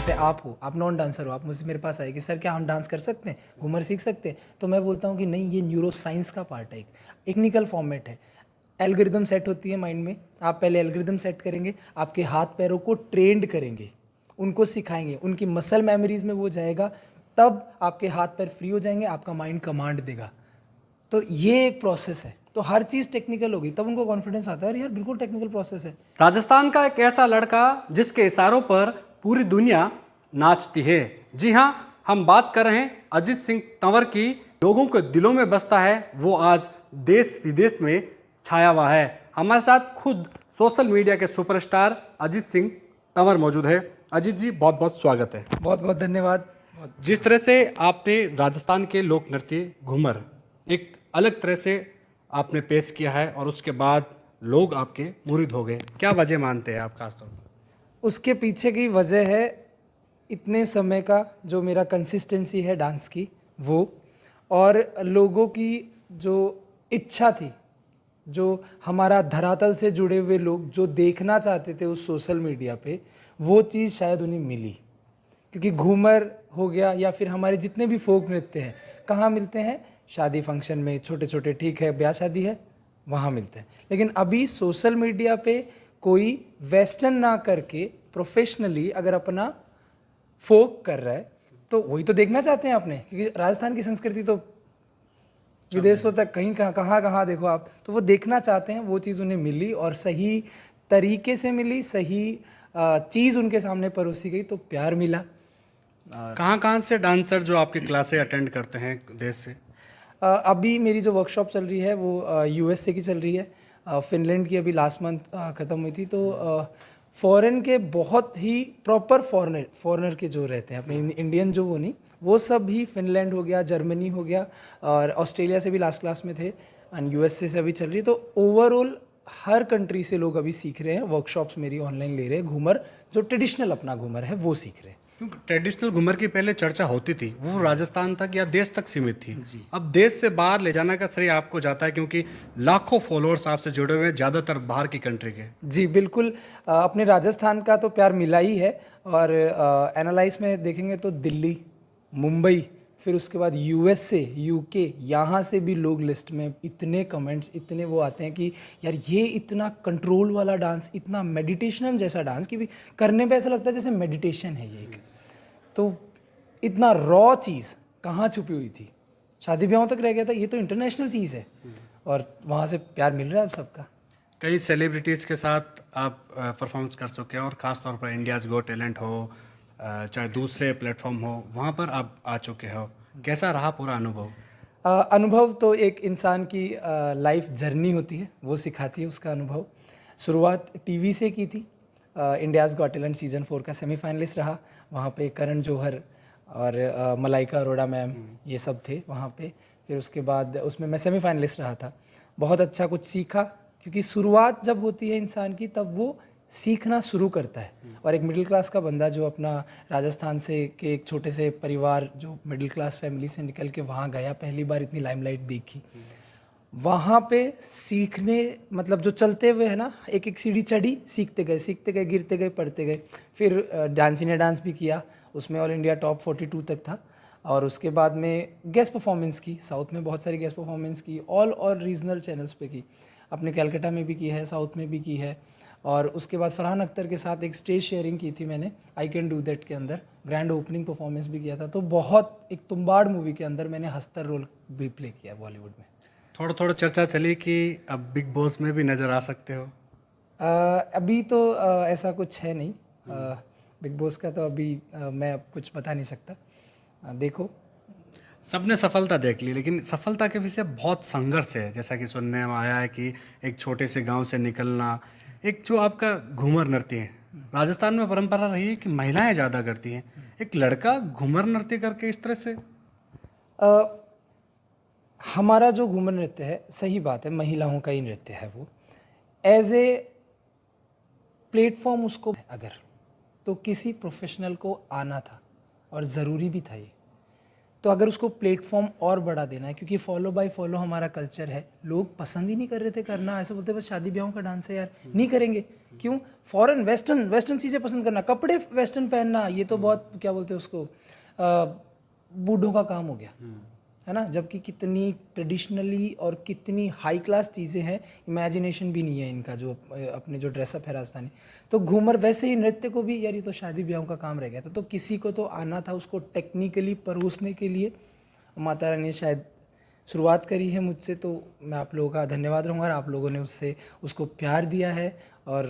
जैसे आप हो, आप नॉन डांसर हो, आप मुझसे मेरे पास आए कि सर क्या हम डांस कर सकते हैं, घूमर सीख सकते हैं, तो मैं बोलता हूँ कि नहीं, ये न्यूरो साइंस का पार्ट है, एक टेक्निकल फॉर्मेट है। एल्गोरिदम सेट होती है माइंड में, आप पहले एल्गोरिदम सेट करेंगे, आपके हाथ पैरों को ट्रेंड करेंगे, उनको सिखाएंगे, उनकी मसल मेमोरीज में वो जाएगा, तब आपके हाथ पैर फ्री हो जाएंगे, आपका माइंड कमांड देगा। तो ये एक प्रोसेस है, तो हर चीज़ टेक्निकल होगी तब उनको कॉन्फिडेंस आता है, और यार बिल्कुल टेक्निकल प्रोसेस है। राजस्थान का एक ऐसा लड़का जिसके इशारों पर पूरी दुनिया नाचती है। जी हाँ, हम बात कर रहे हैं अजीत सिंह तंवर की। लोगों के दिलों में बसता है, वो आज देश विदेश में छाया हुआ है। हमारे साथ खुद सोशल मीडिया के सुपरस्टार अजीत सिंह तंवर मौजूद है। अजीत जी, बहुत बहुत स्वागत है। बहुत बहुत धन्यवाद। जिस तरह से आपने राजस्थान के लोक नृत्य घूमर एक अलग तरह से आपने पेश किया है और उसके बाद लोग आपके मुरीद हो गए, क्या वजह मानते हैं आप खासतौर पर? उसके पीछे की वजह है इतने समय का जो मेरा कंसिस्टेंसी है डांस की, वो, और लोगों की जो इच्छा थी, जो हमारा धरातल से जुड़े हुए लोग जो देखना चाहते थे उस सोशल मीडिया पे, वो चीज़ शायद उन्हें मिली। क्योंकि घूमर हो गया या फिर हमारे जितने भी फोक नृत्य हैं, कहाँ मिलते हैं? शादी फंक्शन में, छोटे छोटे, ठीक है ब्याह शादी है, वहाँ मिलते हैं। लेकिन अभी सोशल मीडिया पे कोई वेस्टर्न ना करके प्रोफेशनली अगर अपना फोक कर रहा है, तो वही तो देखना चाहते हैं अपने, क्योंकि राजस्थान की संस्कृति तो विदेशों तक कहीं कहाँ कहाँ कहाँ देखो आप, तो वो देखना चाहते हैं। वो चीज़ उन्हें मिली और सही तरीके से मिली, सही चीज़ उनके सामने परोसी गई, तो प्यार मिला। कहाँ कहाँ से डांसर जो आपकी क्लासें अटेंड करते हैं देश से? अभी मेरी जो वर्कशॉप चल रही है वो यूएसए की चल रही है, फिनलैंड की अभी लास्ट मंथ ख़त्म हुई थी। तो फॉरेन के बहुत ही प्रॉपर फॉरेनर के जो रहते हैं, अपने इंडियन जो, वो नहीं, वो सब भी, फिनलैंड हो गया, जर्मनी हो गया, और ऑस्ट्रेलिया से भी लास्ट क्लास में थे, एंड यूएसए से अभी चल रही है। तो ओवरऑल हर कंट्री से लोग अभी सीख रहे हैं, वर्कशॉप्स मेरी ऑनलाइन ले रहे हैं, घूमर जो ट्रेडिशनल अपना घूमर है वो सीख रहे हैं। क्योंकि ट्रेडिशनल घूमर की पहले चर्चा होती थी, वो राजस्थान तक या देश तक सीमित थी। अब देश से बाहर ले जाने का श्रेय आपको जाता है, क्योंकि लाखों फॉलोअर्स आपसे जुड़े हुए हैं, ज़्यादातर बाहर की कंट्री के। जी बिल्कुल, अपने राजस्थान का तो प्यार मिला ही है, और एनालाइज में देखेंगे तो दिल्ली, मुंबई, फिर उसके बाद यूएसए, यूके, यहाँ से भी लोग लिस्ट में, इतने कमेंट्स, इतने वो आते हैं कि यार ये इतना कंट्रोल वाला डांस, इतना मेडिटेशनल जैसा डांस कि भी करने पे ऐसा लगता है जैसे मेडिटेशन है ये एक, तो इतना रॉ चीज़ कहाँ छुपी हुई थी, शादी ब्याहों तक रह गया था, ये तो इंटरनेशनल चीज़ है, और वहाँ से प्यार मिल रहा है अब सबका। कई सेलिब्रिटीज़ के साथ आप परफॉर्मेंस कर चुके हैं, और ख़ास तौर पर इंडियाज़ गो टैलेंट हो, चाहे दूसरे प्लेटफॉर्म हो, वहाँ पर आप आ चुके हो। कैसा रहा पूरा अनुभव? अनुभव तो एक इंसान की लाइफ जर्नी होती है, वो सिखाती है उसका अनुभव। शुरुआत टीवी से की थी, इंडियाज़ गॉट टैलेंट सीज़न 4 का सेमीफाइनलिस्ट रहा, वहाँ पे करण जौहर और मलाइका अरोड़ा मैम, ये सब थे वहाँ पे। फिर उसके बाद उसमें मैं सेमीफाइनलिस्ट रहा था, बहुत अच्छा कुछ सीखा, क्योंकि शुरुआत जब होती है इंसान की तब वो सीखना शुरू करता है। और एक मिडिल क्लास का बंदा जो अपना राजस्थान से के एक छोटे से परिवार, जो मिडिल क्लास फैमिली से निकल के वहाँ गया, पहली बार इतनी लाइमलाइट देखी, वहाँ पे सीखने, मतलब जो चलते हुए है ना, एक एक सीढ़ी चढ़ी, सीखते गए, गिरते गए, पढ़ते गए। फिर डांस ने डांस भी किया, उसमें ऑल इंडिया टॉप 42 तक था। और उसके बाद में गेस्ट परफॉर्मेंस की, साउथ में बहुत सारी गेस्ट परफॉर्मेंस की, ऑल और रीजनल चैनल्स पे की, अपने कैलकाटा में भी की है, साउथ में भी की है। और उसके बाद फरहान अख्तर के साथ एक स्टेज शेयरिंग की थी मैंने, आई कैन डू दैट के अंदर, ग्रैंड ओपनिंग परफॉर्मेंस भी किया था। तो बहुत, एक तुम्बाड़ मूवी के अंदर मैंने हस्तर रोल भी प्ले किया बॉलीवुड में। थोड़ा थोड़ा चर्चा चली कि अब बिग बॉस में भी नज़र आ सकते हो। अभी तो ऐसा कुछ है नहीं, बिग बॉस का तो अभी मैं अब कुछ बता नहीं सकता। देखो, सबने सफलता देख ली, लेकिन सफलता के पीछे बहुत संघर्ष है, जैसा कि सुनने में आया है कि एक छोटे से गांव से निकलना, एक जो आपका घूमर नृत्य है, राजस्थान में परंपरा रही है कि महिलाएं ज़्यादा करती हैं, एक लड़का घूमर नृत्य करके इस तरह से। अ, हमारा जो घूमर नृत्य है, सही बात है, महिलाओं का ही नृत्य है वो, एज ए प्लेटफॉर्म उसको अगर, तो किसी प्रोफेशनल को आना था, और ज़रूरी भी था ये। तो अगर उसको प्लेटफॉर्म और बढ़ा देना है, क्योंकि फॉलो बाय फॉलो हमारा कल्चर है, लोग पसंद ही नहीं कर रहे थे करना, ऐसे बोलते बस शादी ब्याहों का डांस है यार, नहीं करेंगे। क्यों? फॉरेन वेस्टर्न चीज़ें पसंद करना, कपड़े वेस्टर्न पहनना, ये तो बहुत क्या बोलते हैं उसको, बूढ़ों का काम हो गया, है ना। जबकि कितनी ट्रेडिशनली और कितनी हाई क्लास चीज़ें हैं, इमेजिनेशन भी नहीं है इनका, जो अपने जो ड्रेसअप है राजस्थानी। तो घूमर वैसे ही नृत्य को भी यार ये तो शादी ब्याहों का काम रह गया था, तो किसी को तो आना था उसको टेक्निकली परोसने के लिए। माता रानी ने शायद शुरुआत करी है मुझसे, तो मैं आप लोगों का धन्यवाद रहूँगा। आप लोगों ने उसको प्यार दिया है और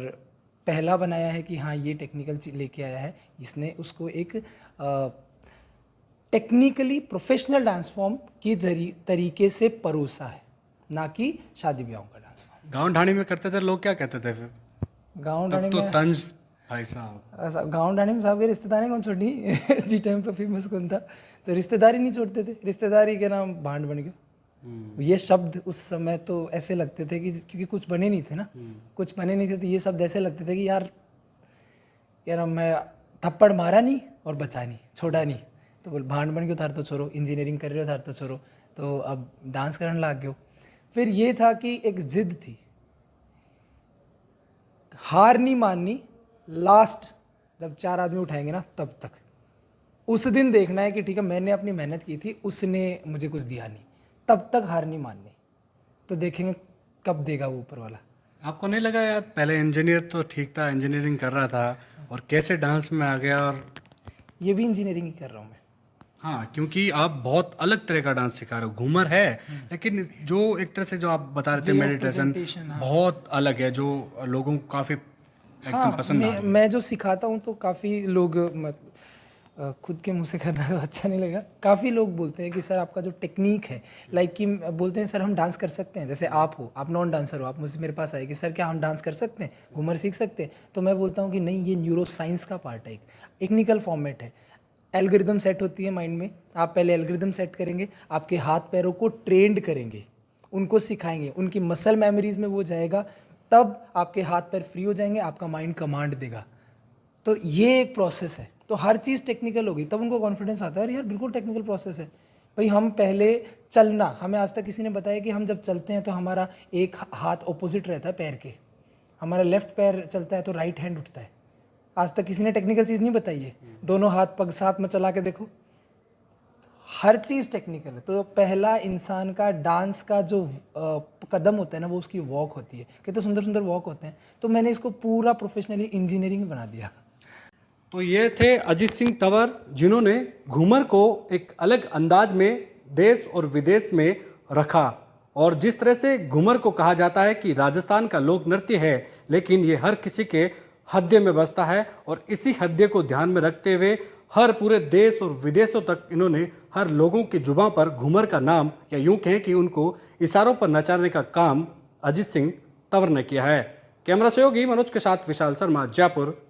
पहला बनाया है कि हाँ ये टेक्निकल चीज़ लेके आया है, इसने उसको एक टेक्निकली प्रोफेशनल डांस फॉर्म की तरीके से परोसा है, ना कि शादी ब्याहों का डांस फॉर्म। गाँव ढाणी में करते थे लोग, क्या कहते थे फिर? गाँव ढाणी तब तो में तंज भाई साहब, गाँव ढाणी में साहब के रिश्तेदारी कौन छोड़नी जी टाइम पे फेमस कौन था, तो रिश्तेदारी नहीं छोड़ते थे, रिश्तेदारी के नाम भांड बन गया। ये शब्द उस समय तो ऐसे लगते थे कि क्योंकि कुछ बने नहीं थे ना, कुछ बने नहीं थे, तो ये शब्द ऐसे लगते थे कि यार क्या नाम, मैं थप्पड़ मारा नहीं और बचा नहीं, छोड़ा नहीं, तो बोल भांड बन गयो थार तो छोरो, इंजीनियरिंग कर रहे हो थार तो छोरो, तो अब डांस करने लग गयो। फिर ये था कि एक जिद थी, हार नहीं माननी, लास्ट जब 4 आदमी उठाएंगे ना तब तक, उस दिन देखना है कि ठीक है मैंने अपनी मेहनत की थी, उसने मुझे कुछ दिया नहीं, तब तक हार नहीं माननी, तो देखेंगे कब देगा वो ऊपर वाला। आपको नहीं लगा यार पहले इंजीनियर तो ठीक था, इंजीनियरिंग कर रहा था और कैसे डांस में आ गया? और ये भी इंजीनियरिंग ही कर रहा हूँ मैं। हाँ, क्योंकि आप बहुत अलग तरह का डांस सिखा रहे हो, घूमर है लेकिन जो एक तरह से जो आप बता रहे थे Way of मेडिटेशन, presentation, हाँ। बहुत अलग है, जो लोगों को काफी एकदम हाँ, पसंद आ रही है। मैं जो सिखाता हूँ तो काफ़ी लोग खुद के मुंह से करना तो अच्छा नहीं लगेगा, काफ़ी लोग बोलते हैं कि सर आपका जो टेक्निक है, लाइक कि बोलते हैं सर हम डांस कर सकते हैं, जैसे आप हो, आप नॉन डांसर हो, आप मुझसे मेरे पास आए कि सर क्या हम डांस कर सकते हैं, घूमर सीख सकते हैं, तो मैं बोलता हूँ कि नहीं, ये न्यूरो साइंस का पार्ट है, एक टेक्निकल फॉर्मेट है, एल्गोरिदम सेट होती है माइंड में, आप पहले एल्गोरिदम सेट करेंगे, आपके हाथ पैरों को ट्रेंड करेंगे, उनको सिखाएंगे, उनकी मसल मेमोरीज में वो जाएगा, तब आपके हाथ पैर फ्री हो जाएंगे, आपका माइंड कमांड देगा। तो ये एक प्रोसेस है, तो हर चीज़ टेक्निकल होगी तब उनको कॉन्फिडेंस आता है, यार बिल्कुल टेक्निकल प्रोसेस है भाई। हम पहले चलना, हमें आज तक किसी ने बताया कि हम जब चलते हैं तो हमारा एक हाथ ऑपोजिट रहता है पैर के, हमारा लेफ्ट पैर चलता है तो राइट हैंड उठता है, आज तक किसी ने टेक्निकल चीज़ नहीं बताई है। दोनों हाथ पग साथ में चला के देखो, हर चीज़ टेक्निकल है। तो पहला इंसान का डांस का जो कदम होता है ना, वो उसकी वॉक होती है, कितने सुंदर सुंदर वॉक होते हैं, तो मैंने इसको पूरा प्रोफेशनली इंजीनियरिंग बना दिया। तो ये थे अजीत सिंह तंवर, जिन्होंने घूमर को एक अलग अंदाज में देश और विदेश में रखा। और जिस तरह से घूमर को कहा जाता है कि राजस्थान का लोक नृत्य है, लेकिन ये हर किसी के हृदय में बसता है, और इसी हृदय को ध्यान में रखते हुए हर पूरे देश और विदेशों तक इन्होंने हर लोगों की जुबां पर घूमर का नाम, या यूं कहें कि उनको इशारों पर नचाने का काम अजीत सिंह तंवर ने किया है। कैमरा सहयोगी मनोज के साथ विशाल शर्मा, जयपुर।